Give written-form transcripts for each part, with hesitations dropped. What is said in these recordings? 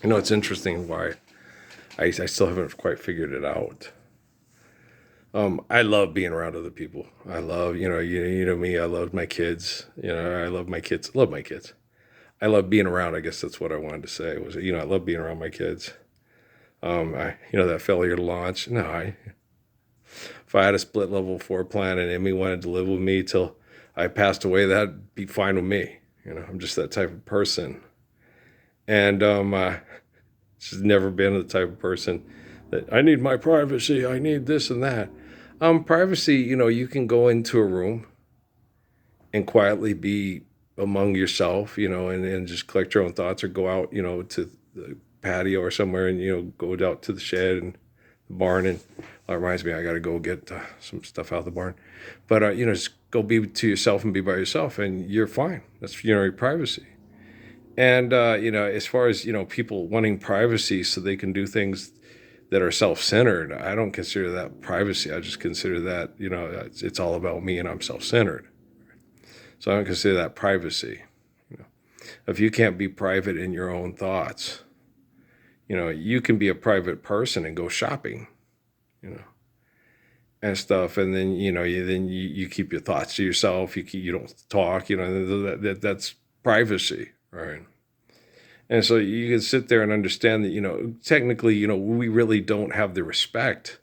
It's interesting why I still haven't quite figured it out. I love being around other people. I love, you know me. I love my kids. I love my kids. Love my kids. I love being around. I guess that's what I wanted to say. Was I love being around my kids. That failure to launch. No, if I had a split level floor plan and Emmy wanted to live with me till I passed away, that'd be fine with me. I'm just that type of person. And she's never been the type of person that I need my privacy. I need this and that. Privacy, you can go into a room and quietly be among yourself, and just collect your own thoughts, or go out, to the patio or somewhere, and, go out to the shed and the barn. And that reminds me, I got to go get some stuff out of the barn. But, just go be to yourself and be by yourself, and you're fine. That's, your privacy. And, as far as, people wanting privacy so they can do things that are self-centered, I don't consider that privacy. I just consider that, it's all about me and I'm self-centered. So I don't consider that privacy. If you can't be private in your own thoughts, you can be a private person and go shopping, and stuff. And then, you keep your thoughts to yourself. You don't talk, that's privacy, right? And so you can sit there and understand that, technically, we really don't have the respect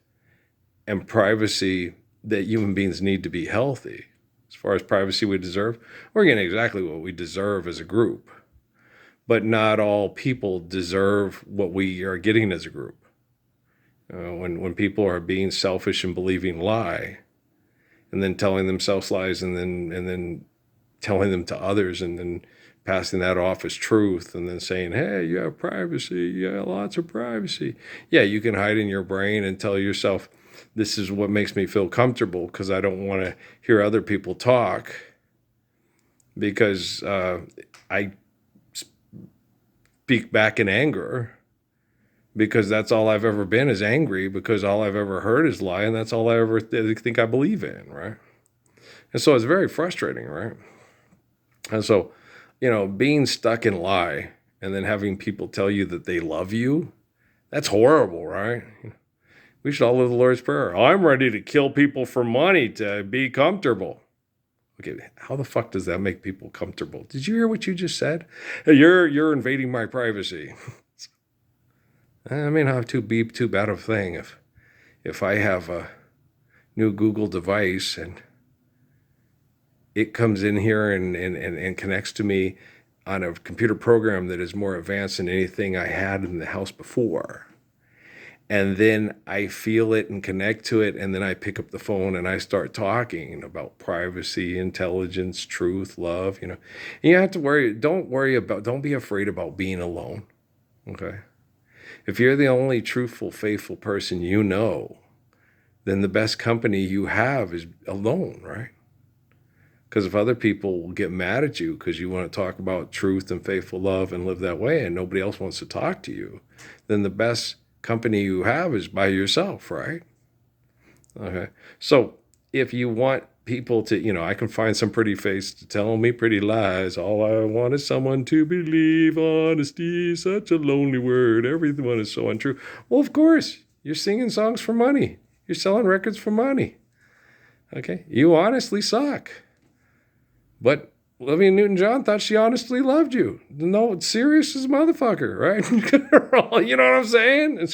and privacy that human beings need to be healthy. As far as privacy we deserve, we're getting exactly what we deserve as a group. But not all people deserve what we are getting as a group. When people are being selfish and believing lie, and then telling themselves lies, and then telling them to others, and then passing that off as truth, and then saying, hey, you have privacy, you have lots of privacy. Yeah, you can hide in your brain and tell yourself, this is what makes me feel comfortable, because I don't want to hear other people talk, because I speak back in anger, because that's all I've ever been, is angry, because all I've ever heard is lie, and that's all I ever think I believe in, right? And so it's very frustrating, right? And so, being stuck in lie and then having people tell you that they love you, that's horrible, right? We should all live the Lord's Prayer. I'm ready to kill people for money to be comfortable. Okay, how the fuck does that make people comfortable? Did you hear what you just said? Hey, you're invading my privacy. I may not be too bad of a thing if I have a new Google device and it comes in here and connects to me on a computer program that is more advanced than anything I had in the house before. And then I feel it and connect to it, and then I pick up the phone and I start talking about privacy, intelligence, truth, love, And you have to don't be afraid about being alone, okay? If you're the only truthful, faithful person then the best company you have is alone, right? Because if other people will get mad at you because you want to talk about truth and faithful love and live that way, and nobody else wants to talk to you, then the best company you have is by yourself, right? Okay. So if you want people to, I can find some pretty face to tell me pretty lies. All I want is someone to believe. Honesty is such a lonely word. Everyone is so untrue. Well, of course, you're singing songs for money. You're selling records for money. Okay. You honestly suck. But Olivia Newton-John thought she honestly loved you. No, it's serious as a motherfucker, right? You know what I'm saying?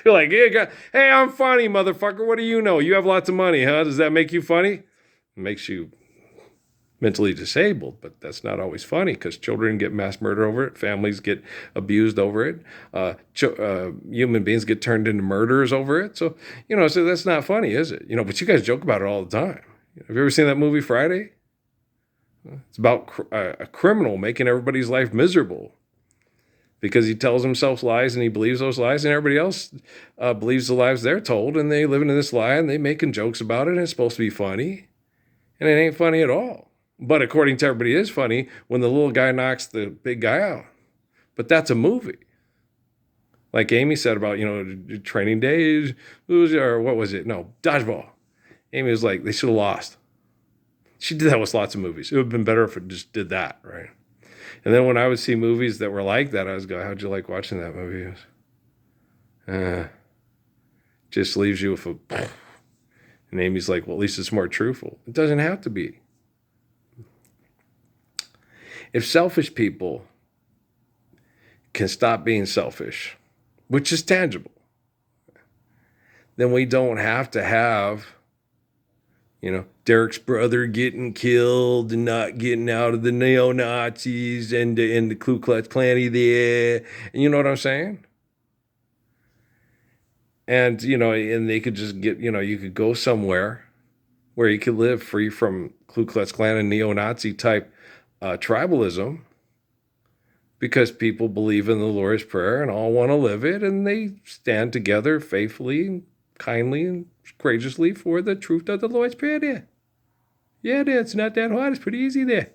You're like, hey, I'm funny, motherfucker. What do you know? You have lots of money, huh? Does that make you funny? It makes you mentally disabled, but that's not always funny, because children get mass murdered over it. Families get abused over it. Human beings get turned into murderers over it. So, so that's not funny, is it? But you guys joke about it all the time. Have you ever seen that movie Friday? It's about a criminal making everybody's life miserable because he tells himself lies and he believes those lies, and everybody else believes the lies they're told, and they live in this lie and they making jokes about it, and it's supposed to be funny, and it ain't funny at all. But according to everybody, it is funny when the little guy knocks the big guy out. But that's a movie. Like Amy said about, Training Days, or what was it? No, Dodgeball. Amy was like, they should have lost. She did that with lots of movies. It would have been better if it just did that, right? And then when I would see movies that were like that, I was going, how'd you like watching that movie? Uh, just leaves you with a... And Amy's like, well, at least it's more truthful. It doesn't have to be. If selfish people can stop being selfish, which is tangible, then we don't have to have, Derek's brother getting killed and not getting out of the neo-Nazis and the Ku Klux Klan there. And you know what I'm saying? And, and they could just get, you could go somewhere where you could live free from Ku Klux Klan and neo-Nazi type tribalism, because people believe in the Lord's Prayer and all want to live it, and they stand together faithfully and kindly and courageously for the truth of the Lord's Prayer there. Yeah, there, it's not that hard. It's pretty easy there.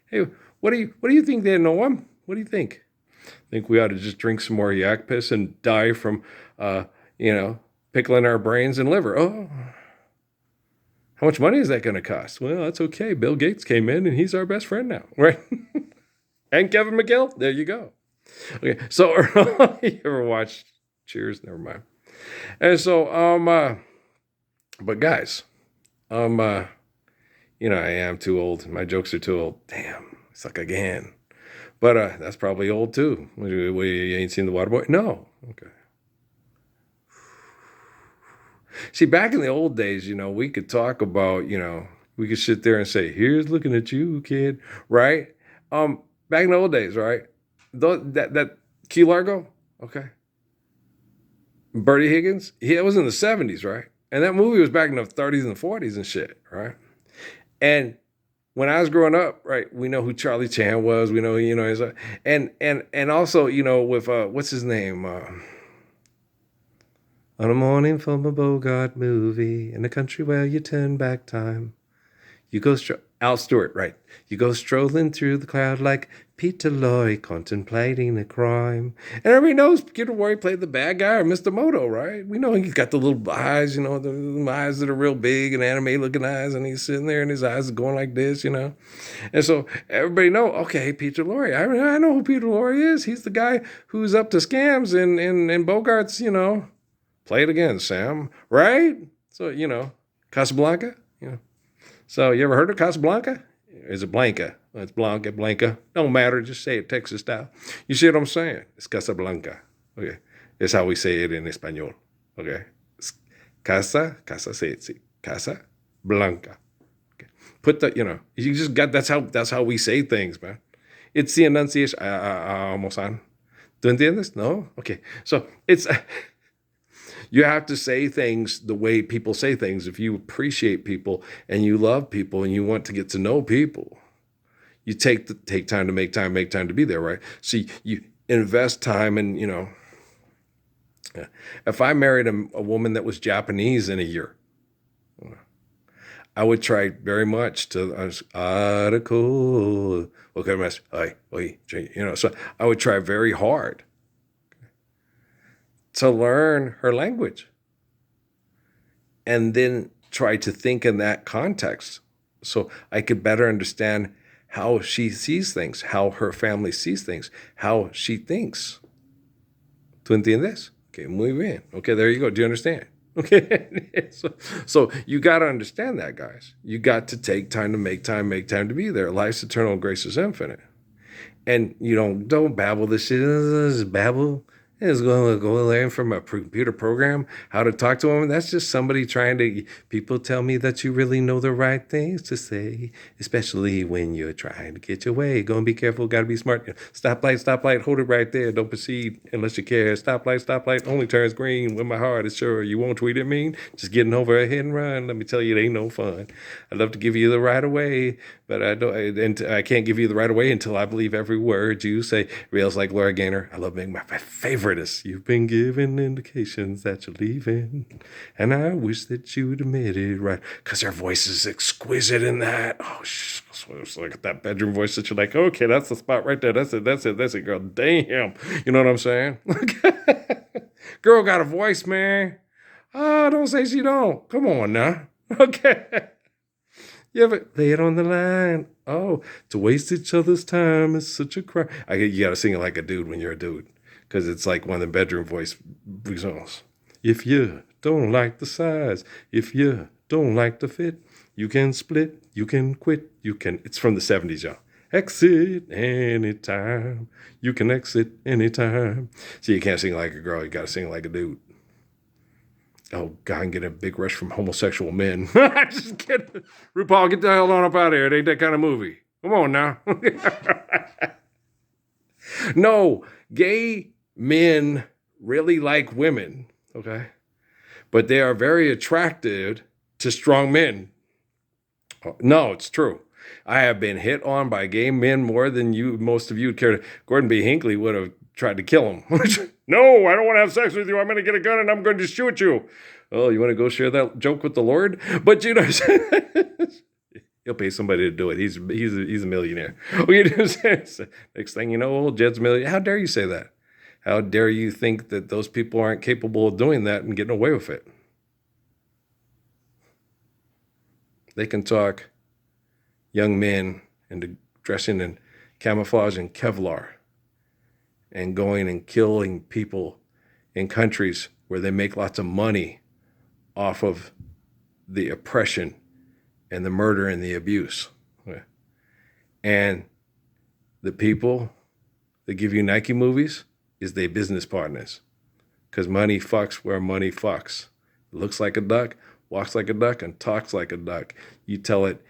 Hey, what do you think there, Noam? What do you think? Think we ought to just drink some more yak piss and die from, pickling our brains and liver? Oh, how much money is that going to cost? Well, that's okay. Bill Gates came in and he's our best friend now, right? And Kevin McGill. There you go. Okay, so you ever watched Cheers? Never mind. And so, but guys, I am too old. My jokes are too old. Damn, suck again. But that's probably old too. You ain't seen The Waterboy? No. Okay. See, back in the old days, we could talk about, we could sit there and say, "Here's looking at you, kid," right? Back in the old days, right? That Key Largo, okay. Bertie Higgins, it was in the 70s, right? And that movie was back in the 30s and 40s and shit, right? And when I was growing up, right, we know who Charlie Chan was. We know, and also, with what's his name? On a morning from a Bogart movie in a country where you turn back time. You go Al Stewart, right? You go strolling through the crowd like Peter Lorre contemplating a crime. And everybody knows Peter Lorre played the bad guy or Mr. Moto, right? We know he's got the little eyes, the eyes that are real big and anime-looking eyes, and he's sitting there and his eyes are going like this, And so everybody know, okay, Peter Lorre. I know who Peter Lorre is. He's the guy who's up to scams in Bogart's, play it again, Sam, right? So, Casablanca, So you ever heard of Casablanca? Is it Blanca? It's Blanca. Don't matter. Just say it Texas style. You see what I'm saying? It's Casablanca. Okay. It's how we say it in Espanol. Okay. It's casa, say it. See. Casa Blanca. Okay. Put the, you just got, that's how we say things, man. It's the enunciation. Almost. ¿Tú entiendes? No? Okay. So it's... You have to say things the way people say things. If you appreciate people and you love people and you want to get to know people, you take time to make time to be there, right? So you invest time and, if I married a woman that was Japanese in a year, I would try very much to, so I would try very hard to learn her language and then try to think in that context so I could better understand how she sees things, how her family sees things, how she thinks. ¿Tú entiendes? Okay, muy bien. Okay, there you go. Do you understand? Okay. So you got to understand that, guys. You got to take time to make time to be there. Life's eternal, grace is infinite. And don't babble this shit. This is babble. It's going to go learn from a computer program how to talk to them. That's just somebody trying to... People tell me that you really know the right things to say, especially when you're trying to get your way. Go and be careful. Got to be smart. Stoplight. Hold it right there. Don't proceed unless you care. Stoplight. Only turns green when my heart is sure. You won't tweet at me. Just getting over a hit and run. Let me tell you, it ain't no fun. I'd love to give you the right of way, but I don't. And I can't give you the right of way until I believe every word you say. Reels like Laura Gaynor. I love being my favorite. You've been given indications that you're leaving, and I wish that you'd admit it, right? Because her voice is exquisite in that. Oh, it's like that bedroom voice that you're like, okay, that's the spot right there. That's it, girl. Damn. You know what I'm saying? Girl got a voice, man. Oh, don't say she don't. Come on now. Okay. You ever lay it on the line? Oh, to waste each other's time is such a crime. You gotta sing it like a dude when you're a dude, because it's like one of the bedroom voice songs. If you don't like the size, if you don't like the fit, you can split, you can quit, you can. It's from the 70s, y'all. Exit anytime. You can exit anytime. So you can't sing like a girl, you gotta sing like a dude. Oh, God, I'm getting a big rush from homosexual men. Just kidding. RuPaul, get the hell on up out of here. It ain't that kind of movie. Come on now. No, gay men really like women, okay? But they are very attracted to strong men. No, it's true. I have been hit on by gay men more than most of you would care to. Gordon B. Hinckley would have tried to kill him. No, I don't want to have sex with you. I'm going to get a gun and I'm going to shoot you. Oh, you want to go share that joke with the Lord? But you know, he'll pay somebody to do it. He's a millionaire. Next thing you know, old Jed's a millionaire. How dare you say that? How dare you think that those people aren't capable of doing that and getting away with it? They can talk young men into dressing in camouflage and Kevlar and going and killing people in countries where they make lots of money off of the oppression and the murder and the abuse. And the people that give you Nike movies is their business partners, because money fucks where money fucks. It looks like a duck, walks like a duck, and talks like a duck. You tell it,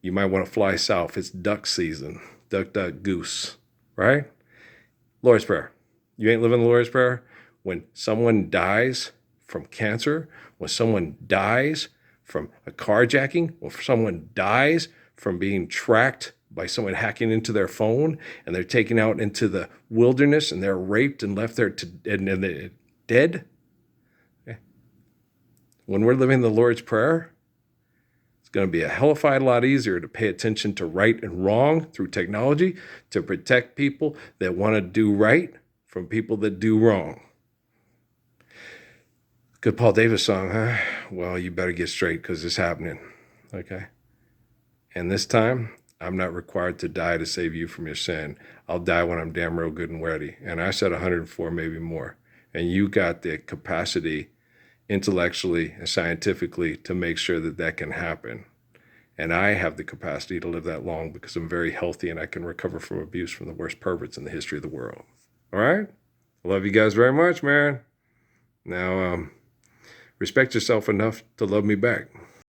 you might want to fly south. It's duck season. Duck, duck, goose, right? Lord's Prayer. You ain't living the Lord's Prayer? When someone dies from cancer, when someone dies from a carjacking, when someone dies from being tracked by someone hacking into their phone, and they're taken out into the wilderness and they're raped and left there and they're dead. Okay. When we're living the Lord's Prayer, it's going to be a hellified lot easier to pay attention to right and wrong through technology, to protect people that want to do right from people that do wrong. Good Paul Davis song, huh? Well, you better get straight, because it's happening, okay? And this time, I'm not required to die to save you from your sin. I'll die when I'm damn real good and ready. And I said 104, maybe more. And you got the capacity intellectually and scientifically to make sure that that can happen. And I have the capacity to live that long because I'm very healthy and I can recover from abuse from the worst perverts in the history of the world. All right? I love you guys very much, man. Now, respect yourself enough to love me back.